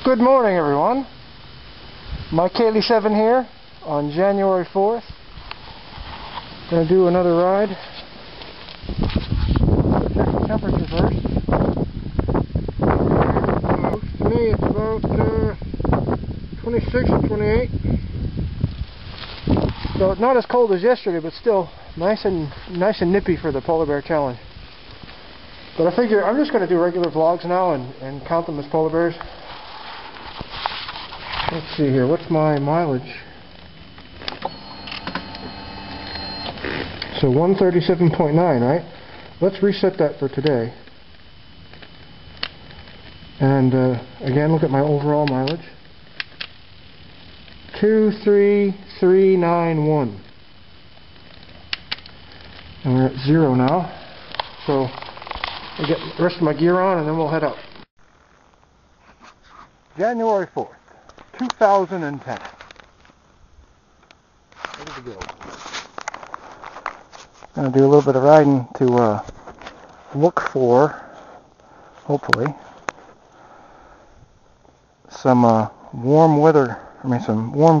Good morning, everyone. Mike Cayley 7 here on January 4th. Gonna do another ride. Check the temperature first. To me, it's about 26 or 28. So not as cold as yesterday, but still nice and nippy for the polar bear challenge. But I figure I'm just going to do regular vlogs now and count them as polar bears. Let's see here, what's my mileage? So 137.9, right? Let's reset that for today. And again, look at my overall mileage. 23391. And we're at 0 now. So I'll get the rest of my gear on and then we'll head out. January 4th, 2010. Ready to go. I'm going to do a little bit of riding to look for, hopefully, some warm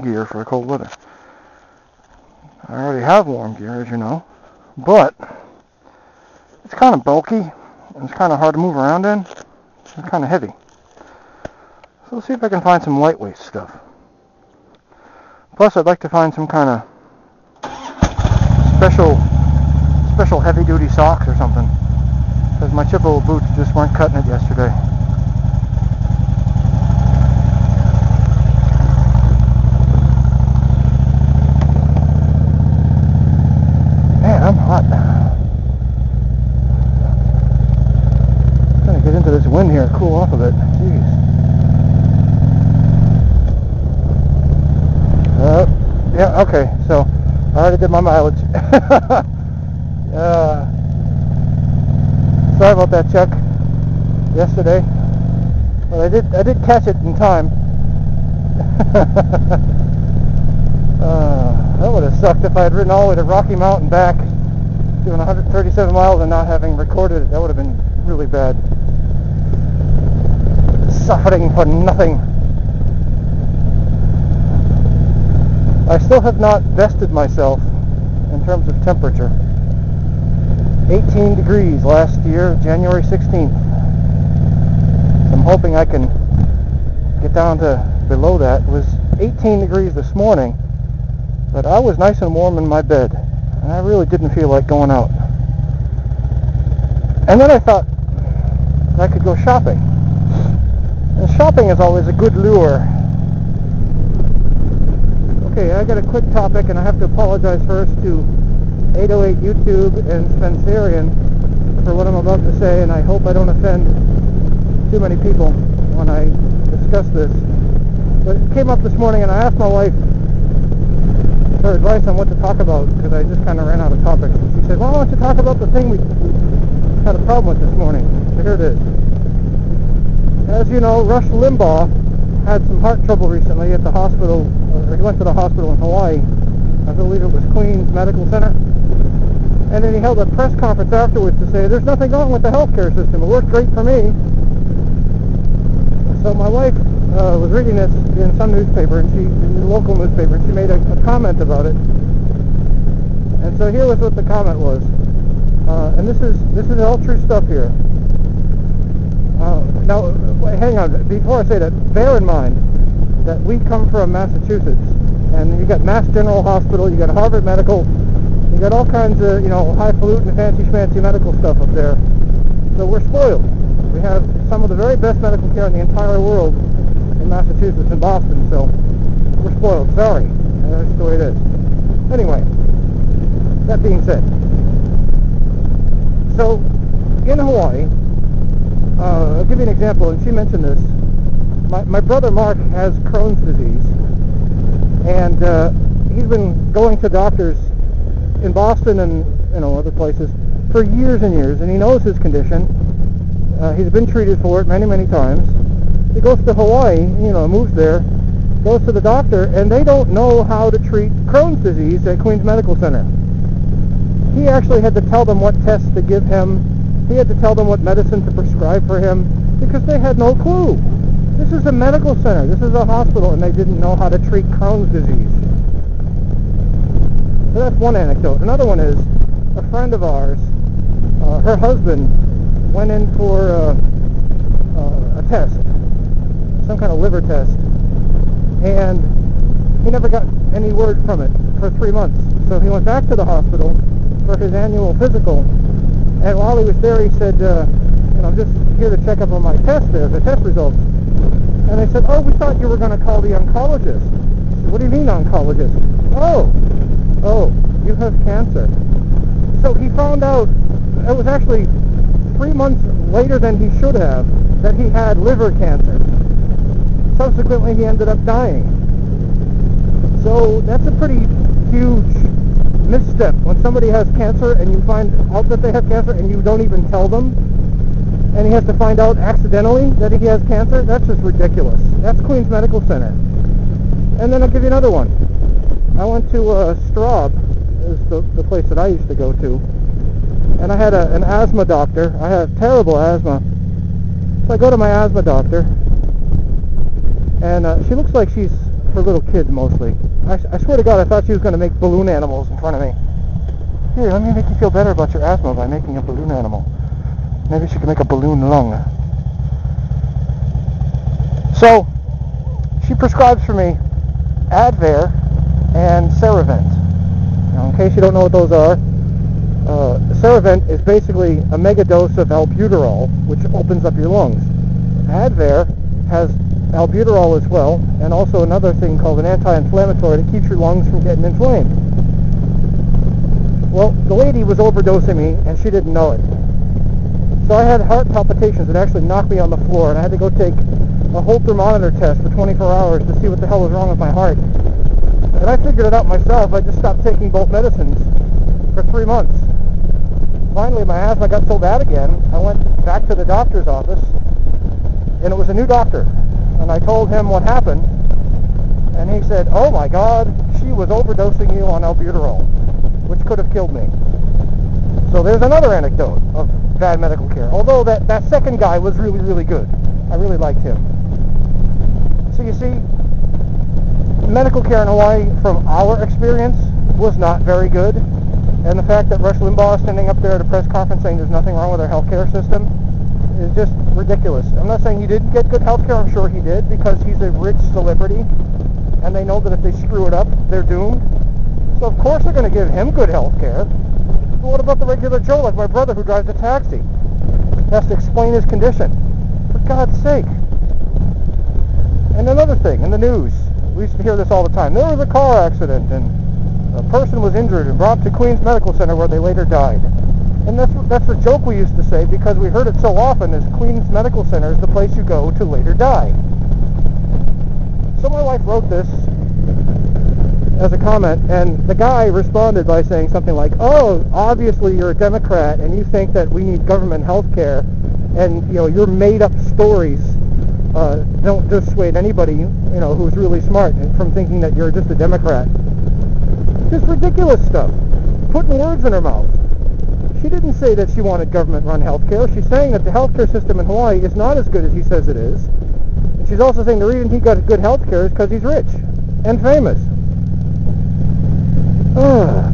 gear for the cold weather. I already have warm gear, as you know, but it's kind of bulky and it's kind of hard to move around in. It's kind of heavy. So let's see if I can find some lightweight stuff. Plus, I'd like to find some kind of special heavy-duty socks or something, because my chip old boots just weren't cutting it yesterday. Man, I'm hot. I'm trying to get into this wind here and cool off of it. Jeez. Yeah, okay, so I already did my mileage. Sorry about that check yesterday. Well, I did catch it in time. That would have sucked if I had ridden all the way to Rocky Mountain back, doing 137 miles and not having recorded it. That would have been really bad. Suffering for nothing. I still have not vested myself in terms of temperature. 18 degrees last year, January 16th. I'm hoping I can get down to below that. It was 18 degrees this morning, but I was nice and warm in my bed, and I really didn't feel like going out. And then I thought I could go shopping. And shopping is always a good lure. Okay, I got a quick topic, and I have to apologize first to 808 YouTube and Spencerian for what I'm about to say, and I hope I don't offend too many people when I discuss this. But it came up this morning, and I asked my wife her advice on what to talk about, because I just kind of ran out of topics. She said, well, why don't you talk about the thing we had a problem with this morning? So here it is. As you know, Rush Limbaugh had some heart trouble recently at the hospital, or he went to the hospital in Hawaii. I believe it was Queens Medical Center. And then he held a press conference afterwards to say, there's nothing wrong with the healthcare system. It worked great for me. So my wife was reading this in some newspaper, in the local newspaper, and she made a comment about it. And so here was what the comment was. And this is all true stuff here. Now, hang on, before I say that, bear in mind that we come from Massachusetts, and you got Mass General Hospital, you got Harvard Medical, you got all kinds of, highfalutin, fancy medical stuff up there. So we're spoiled. We have some of the very best medical care in the entire world in Massachusetts and Boston, so we're spoiled. Sorry. That's the way it is. Anyway, that being said, so in Hawaii, I'll give you an example, and she mentioned this. My brother Mark has Crohn's disease, and he's been going to doctors in Boston and other places for years and years, and he knows his condition. He's been treated for it many times. He goes to Hawaii, moves there, goes to the doctor, and they don't know how to treat Crohn's disease at Queens Medical Center. He actually had to tell them what tests to give him. He had to tell them what medicine to prescribe for him, because they had no clue. This is a medical center. This is a hospital, and they didn't know how to treat Crohn's disease. So that's one anecdote. Another one is a friend of ours, her husband went in for a test, some kind of liver test, and he never got any word from it for 3 months. So he went back to the hospital for his annual physical, and while he was there, he said, I'm just here to check up on my test there, the test results. And they said, oh, we thought you were going to call the oncologist. I said, what do you mean oncologist? Oh, you have cancer. So he found out, it was actually 3 months later than he should have, that he had liver cancer. Subsequently, he ended up dying. So that's a pretty huge misstep. When somebody has cancer and you find out that they have cancer and you don't even tell them, and he has to find out accidentally that he has cancer, that's just ridiculous. That's Queens Medical Center. And then I'll give you another one. I went to Straub, is the place that I used to go to, and I had an asthma doctor. I have terrible asthma. So I go to my asthma doctor, and she looks like she's for little kids mostly. I swear to God, I thought she was going to make balloon animals in front of me. Here, let me make you feel better about your asthma by making a balloon animal. Maybe she can make a balloon lung. So, she prescribes for me Advair and Ceravent. Now, in case you don't know what those are, Ceravent is basically a mega dose of albuterol, which opens up your lungs. Advair has albuterol as well, and also another thing called an anti-inflammatory that keeps your lungs from getting inflamed. Well, the lady was overdosing me, and she didn't know it. So I had heart palpitations that actually knocked me on the floor, and I had to go take a Holter monitor test for 24 hours to see what the hell was wrong with my heart. And I figured it out myself. I just stopped taking both medicines for 3 months. Finally, my asthma got so bad again, I went back to the doctor's office, and it was a new doctor. And I told him what happened, and he said, oh my God, she was overdosing you on albuterol, which could have killed me. So there's another anecdote of bad medical care. Although that second guy was really, really good. I really liked him. So you see, medical care in Hawaii, from our experience, was not very good. And the fact that Rush Limbaugh is standing up there at a press conference saying there's nothing wrong with our healthcare system is just ridiculous. I'm not saying he didn't get good healthcare. I'm sure he did, because he's a rich celebrity, and they know that if they screw it up, they're doomed. So of course they're going to give him good healthcare. But what about the regular Joe, like my brother who drives a taxi? Has to explain his condition. For God's sake. And another thing, in the news, we used to hear this all the time. There was a car accident, and a person was injured and brought to Queens Medical Center where they later died. And that's the joke we used to say, because we heard it so often, is Queens Medical Center is the place you go to later die. So my wife wrote this as a comment, and the guy responded by saying something like, oh, obviously you're a Democrat and you think that we need government health care, and your made-up stories don't dissuade anybody who's really smart from thinking that you're just a Democrat. Just ridiculous stuff. Putting words in her mouth. She didn't say that she wanted government-run health care. She's saying that the healthcare system in Hawaii is not as good as he says it is. And she's also saying the reason he got good health care is because he's rich and famous.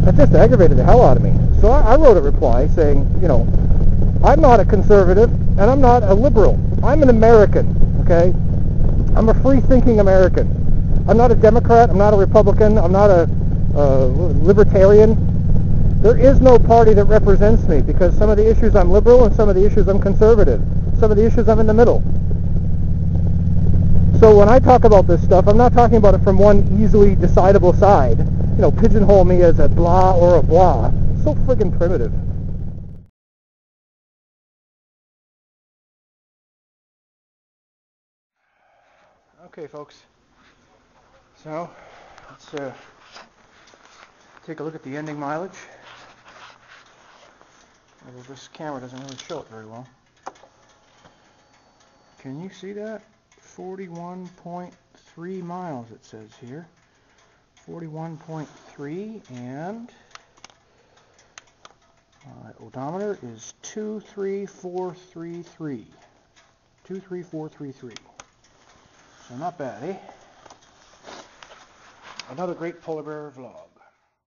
That just aggravated the hell out of me. So I wrote a reply saying, I'm not a conservative and I'm not a liberal. I'm an American, okay? I'm a free-thinking American. I'm not a Democrat. I'm not a Republican. I'm not a libertarian. There is no party that represents me, because some of the issues I'm liberal and some of the issues I'm conservative. Some of the issues I'm in the middle. So when I talk about this stuff, I'm not talking about it from one easily decidable side. Pigeonhole me as a blah or a blah. So friggin' primitive. Okay, folks. So, let's take a look at the ending mileage. Although this camera doesn't really show it very well. Can you see that? 41.3 miles it says here. 41.3, and my odometer is 23433. 23433. So not bad, eh? Another great polar bear vlog.